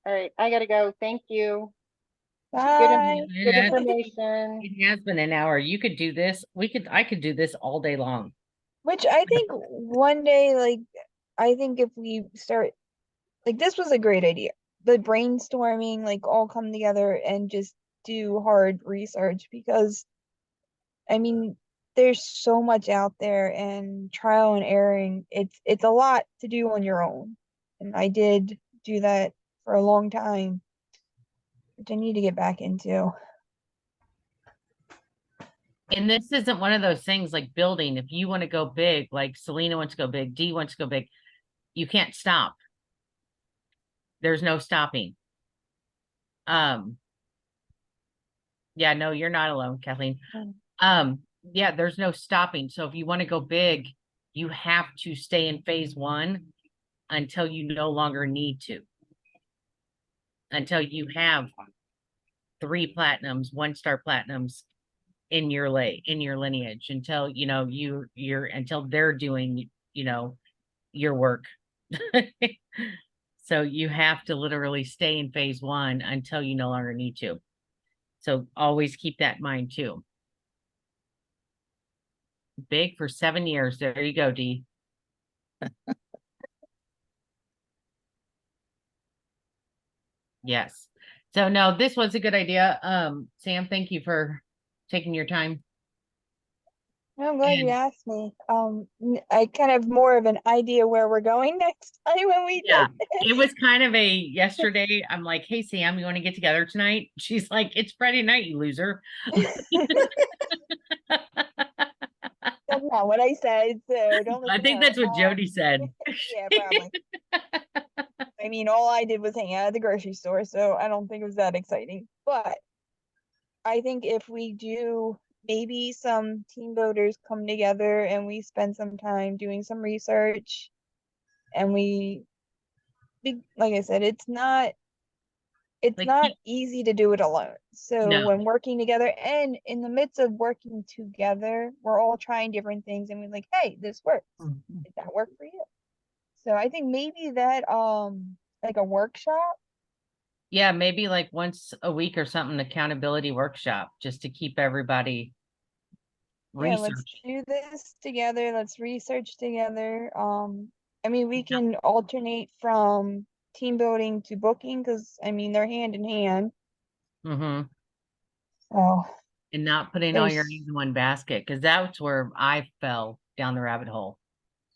All right, I gotta go. Thank you. Good, Bye. good It information. has been an hour. You could do this. I could do this all day long. Which I think one day, like, I think if we start, like, this was a great idea. The brainstorming, like, all come together and just do hard research because, I mean, there's so much out there and trial and erroring. It's a lot to do on your own. And I did do that for a long time, which I need to get back into. And this isn't one of those things like building. If you want to go big, like Selena wants to go big, Dee wants to go big, you can't stop. There's no stopping. Yeah, no, you're not alone, Kathleen. Yeah, there's no stopping. So if you want to go big, you have to stay in phase one until you no longer need to. Until you have 3 platinums, 1-star platinums in your lineage, until you know you're until they're doing, you know, your work. So you have to literally stay in phase one until you no longer need to. So always keep that in mind too. Big for 7 years. There you go, Dee. Yes. So no, this was a good idea. Sam, thank you for taking your time. I'm glad you And asked me. I kind of more of an idea where we're going next time when we yeah, did it was kind of a yesterday. I'm like, hey Sam, you want to get together tonight? She's like, it's Friday night, you loser. That's not what I said, so don't I listen to think her. that's what Jody said. Yeah, probably. I mean, all I did was hang out at the grocery store, so I don't think it was that exciting. But I think if we do, maybe some team builders come together and we spend some time doing some research, and like I said, it's not Like, easy to do it alone. So no. when working together and in the midst of working together, we're all trying different things and we're like, hey, this works. Mhm. Did that work for you? So I think maybe that like a workshop. Yeah, maybe like once a week or something, accountability workshop, just to keep everybody Yeah, let's research. do this together. Let's research together. I mean, we Yeah. can alternate from team building to booking because I mean they're hand in hand. Mm-hmm. So And not putting all your there's eggs in one basket, because that's where I fell down the rabbit hole.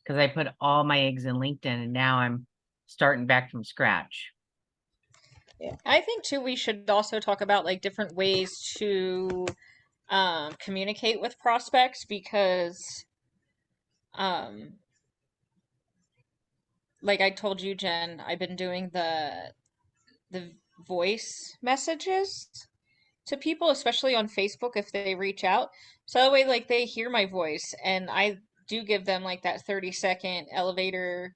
Because I put all my eggs in LinkedIn and now I'm starting back from scratch. I think too we should also talk about like different ways to communicate with prospects because um like I told you, Jen, I've been doing the voice messages to people, especially on Facebook if they reach out. So that way like they hear my voice and I do give them like that 30-second elevator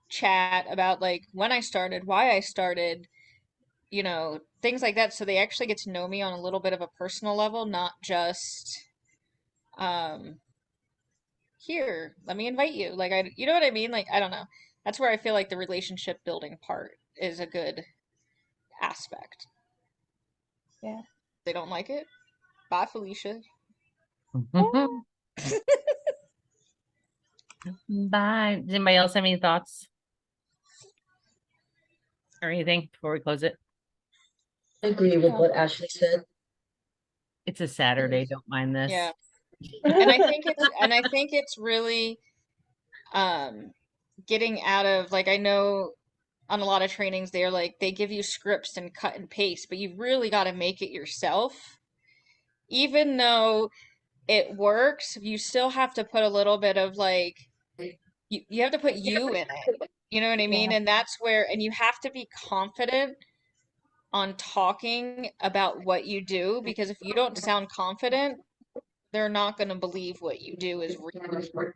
chat about like when I started, why I started, you know, things like that. So they actually get to know me on a little bit of a personal level, not just, um, here, let me invite you. Like, you know what I mean? Like, I don't know. That's where I feel like the relationship building part is a good aspect. Yeah. They don't like it? Bye, Felicia. Bye. Does anybody else have any thoughts? Or anything before we close it? I agree with Yeah. what Ashley said. It's a Saturday, don't mind this. Yeah. And I think it's really getting out of, like, I know on a lot of trainings they're like they give you scripts and cut and paste, but you really got to make it yourself. Even though it works, you still have to put a little bit of like you have to put you in it. You know what I mean? Yeah. And that's where, and you have to be confident on talking about what you do, because if you don't sound confident, they're not going to believe what you do is real.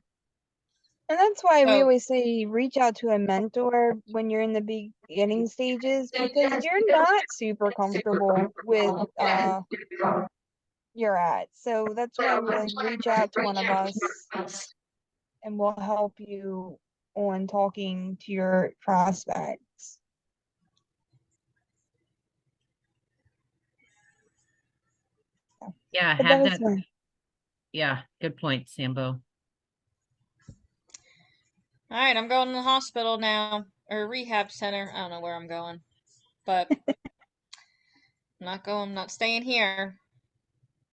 And that's why we So, always say reach out to a mentor when you're in the beginning stages, because you're not super comfortable with your ads. So that's why we're like, reach out to one of us and we'll help you on talking to your prospects. Yeah, But have that is that. my Yeah, good point, Sambo. all right, I'm going to the hospital now, or rehab center. I don't know where I'm going, but I'm not staying here.